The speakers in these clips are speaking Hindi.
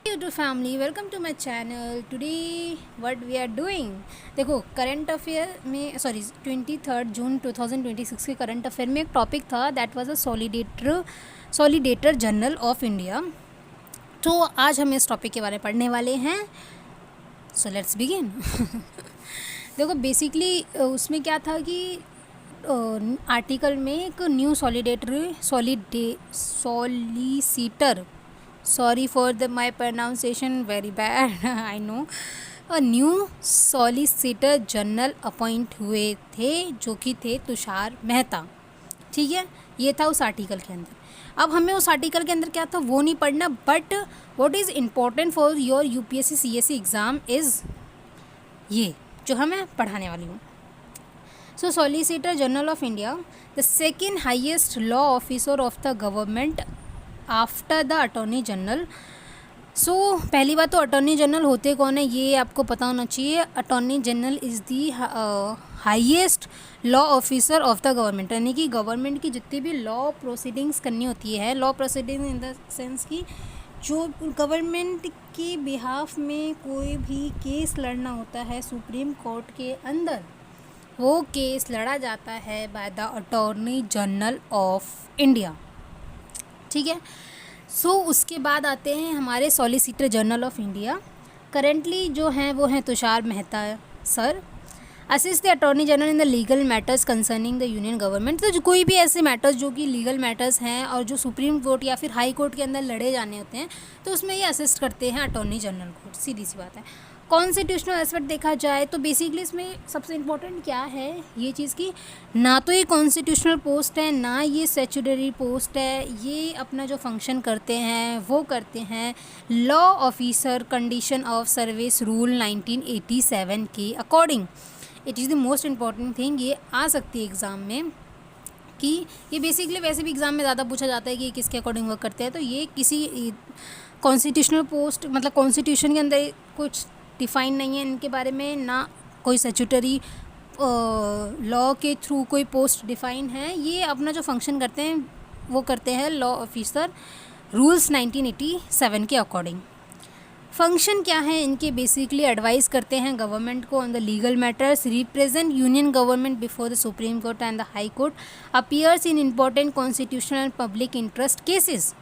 YouTube family, welcome to my channel. Today what we are doing, देखो करंट अफेयर में 23 जून 2026 के करंट अफेयर में एक टॉपिक था that was a solicitor general of India. तो आज हम इस टॉपिक के बारे में पढ़ने वाले हैं। So let's begin. देखो बेसिकली उसमें क्या था कि आर्टिकल में एक new solicitor, sorry for my pronunciation very bad, I know, new solicitor general appoint हुए थे जो कि थे तुषार मेहता। ठीक है, ये था उस आर्टिकल के अंदर। अब हमें उस आर्टिकल के अंदर क्या था वो नहीं पढ़ना, but what is important for your UPSC CSC exam is ये जो हमें पढ़ाने वाली हूँ। So solicitor general of India, the second highest law officer of the government after the attorney general. So पहली बात तो अटॉर्नी जनरल होते कौन है ये आपको पता होना चाहिए। Attorney general is the highest law officer of the government, यानी कि गवर्नमेंट की जितनी भी लॉ प्रोसीडिंग्स करनी होती है, law proceeding in the sense की जो गवर्नमेंट के बिहाफ में कोई भी केस लड़ना होता है सुप्रीम कोर्ट के अंदर, वो केस लड़ा जाता है by the attorney general of India. ठीक है, सो उसके बाद आते हैं हमारे solicitor general of India. Currently जो हैं वो हैं Tushar Mehta sir. Assist the attorney general in the legal matters concerning the union government. तो जो कोई भी ऐसे मैटर्स जो कि लीगल मैटर्स हैं और जो सुप्रीम कोर्ट या फिर हाई कोर्ट के अंदर लड़े जाने होते हैं तो उसमें ये असिस्ट करते हैं अटॉर्नी जनरल को, सीधी सी बात है। कॉन्स्टिट्यूशनल एस्पेक्ट देखा जाए तो बेसिकली इसमें सबसे इम्पोर्टेंट क्या है ये चीज़ की, ना तो ये कॉन्स्टिट्यूशनल पोस्ट है ना ये स्टैट्यूटरी पोस्ट है, ये अपना जो फंक्शन करते हैं वो करते हैं law officer condition of service rule 1987 के according. It is the most important thing, ये आ सकती है एग्ज़ाम में कि ये बेसिकली वैसे भी एग्ज़ाम में ज़्यादा पूछा जाता है कि किसके अकॉर्डिंग वर्क करते हैं। तो ये किसी कॉन्स्टिट्यूशनल पोस्ट मतलब कॉन्स्टिट्यूशन के अंदर कुछ डिफ़ाइन नहीं है इनके बारे में, ना कोई स्टैट्यूटरी लॉ के थ्रू कोई पोस्ट डिफ़ाइन है। ये अपना जो फंक्शन करते हैं वो करते हैं लॉ ऑफिसर रूल्स 1987 के अकॉर्डिंग। फंक्शन क्या है इनके, बेसिकली एडवाइस करते हैं गवर्नमेंट को on the legal matters, represent union government before the supreme court and the high court, appears in important constitutional and public interest cases.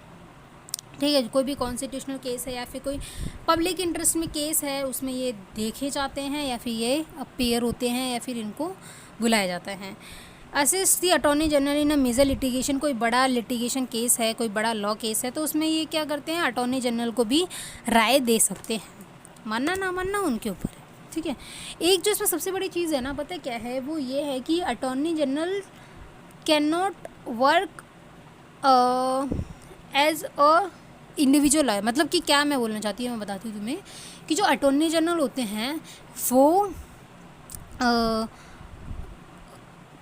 ठीक है, कोई भी कॉन्स्टिट्यूशनल केस है या फिर कोई पब्लिक इंटरेस्ट में केस है उसमें ये देखे जाते हैं या फिर ये अपीयर होते हैं या फिर इनको बुलाया जाता है। Assist the attorney general in a major litigation, कोई बड़ा लिटिगेशन केस है, कोई बड़ा लॉ केस है तो उसमें ये क्या करते हैं अटॉर्नी जनरल को भी राय दे सकते हैं, मानना ना मानना उनके ऊपर है। ठीक है, एक जो इसमें सबसे बड़ी चीज़ है ना पता है क्या है, वो ये है कि attorney general can not work as a individual है। मतलब कि क्या मैं बोलना चाहती हूँ मैं बताती हूँ तुम्हें कि जो अटॉर्नी जनरल होते हैं वो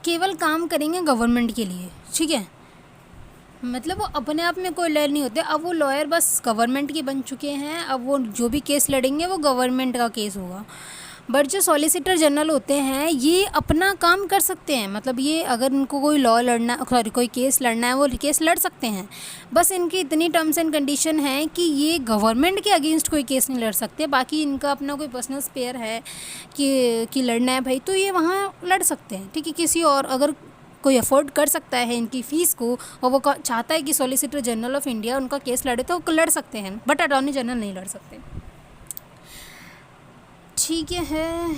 केवल काम करेंगे गवर्नमेंट के लिए। ठीक है, मतलब वो अपने आप में कोई लॉयर नहीं होते। अब वो लॉयर बस गवर्नमेंट के बन चुके हैं, अब वो जो भी केस लड़ेंगे वो गवर्नमेंट का केस होगा। बट जो सॉलिसिटर जनरल होते हैं ये अपना काम कर सकते हैं, मतलब ये अगर उनको कोई लॉ लड़ना कोई केस लड़ना है वो केस लड़ सकते हैं। बस इनकी इतनी टर्म्स एंड कंडीशन है कि ये गवर्नमेंट के अगेंस्ट कोई केस नहीं लड़ सकते। बाकी इनका अपना कोई पर्सनल स्पेयर है कि लड़ना है भाई तो ये वहाँ लड़ सकते हैं। ठीक है, किसी और अगर कोई अफोर्ड कर सकता है इनकी फ़ीस को और वो चाहता है कि सॉलिसिटर जनरल ऑफ इंडिया उनका केस लड़े तो लड़ सकते हैं, बट अटॉर्नी जनरल नहीं लड़ सकते। ठीक है,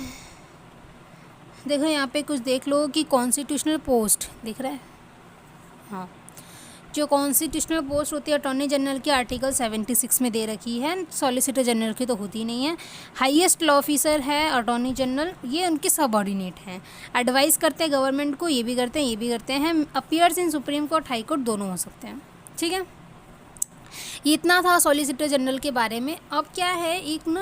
देखो यहाँ पे कुछ देख लो कि कॉन्स्टिट्यूशनल पोस्ट दिख रहा है। हाँ, जो कॉन्स्टिट्यूशनल पोस्ट होती है अटॉर्नी जनरल की आर्टिकल 76 में दे रखी है, सॉलिसिटर जनरल की तो होती नहीं है। हाईएस्ट लॉ ऑफिसर है अटॉर्नी जनरल, ये उनके सबऑर्डिनेट हैं। एडवाइस करते हैं गवर्नमेंट को, ये भी करते हैं ये भी करते हैं। अपीयर्स इन सुप्रीम कोर्ट हाई कोर्ट दोनों हो सकते हैं। ठीक है, ये इतना था सॉलिसिटर जनरल के बारे में। अब क्या है, एक ना